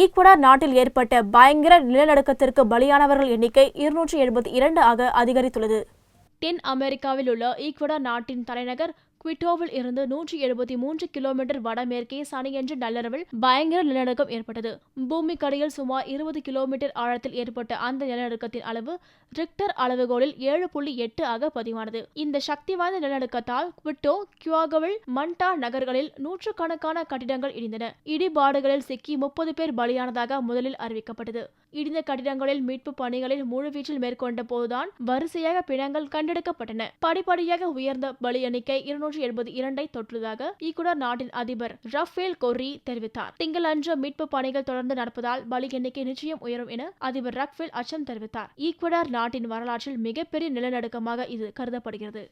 Ecuador நாட்டில் ஏற்பட்ட பயங்கர நிலநடுக்கத்திற்கு பலியானவர்கள் எண்ணிக்கை 272 ஆக அதிகரித்துள்ளது. தென் அமெரிக்காவில் உள்ள ஈக்வடார் நாட்டின் தலைநகர் குவிட்டோவில் இருந்து 173 கிலோமீட்டர் வடமேற்கே சனியன்று நள்ளிரவில் பயங்கர நிலநடுக்கம் ஏற்பட்டது. பூமிக்கடியில் சுமார் 20 கிலோமீட்டர் ஆழத்தில் ஏற்பட்ட அந்த நிலநடுக்கத்தின் அளவு ரிக்டர் அளவுகோலில் 7.8 ஆக பதிவானது. இந்த சக்தி வாய்ந்த நிலநடுக்கத்தால் குவிட்டோ, கியூகாவில், மண்டா நகர்களில் நூற்றுக்கணக்கான கட்டிடங்கள் இடிந்தன. இடிபாடுகளில் சிக்கி 30 பேர் பலியானதாக முதலில் அறிவிக்கப்பட்டது. இடிந்த கட்டிடங்களில் மீட்பு பணிகளில் முழுவீச்சில் மேற்கொண்ட போதுதான் வரிசையாக பிணங்கள் கண்டெடுக்கப்பட்டன. படிப்படியாக உயர்ந்த பலி எண்ணிக்கை 272 தொற்றுள்ளதாக ஈக்வடார் நாட்டின் அதிபர் ரஃபேல் கொர்ரி தெரிவித்தார். திங்களன்று மீட்பு பணிகள் தொடர்ந்து நடப்பதால் பலி எண்ணிக்கை நிச்சயம் உயரும் என அதிபர் ரஃபேல் அச்சம் தெரிவித்தார். ஈக்வடார் நாட்டின் வரலாற்றில் மிகப்பெரிய நிலநடுக்கமாக இது கருதப்படுகிறது.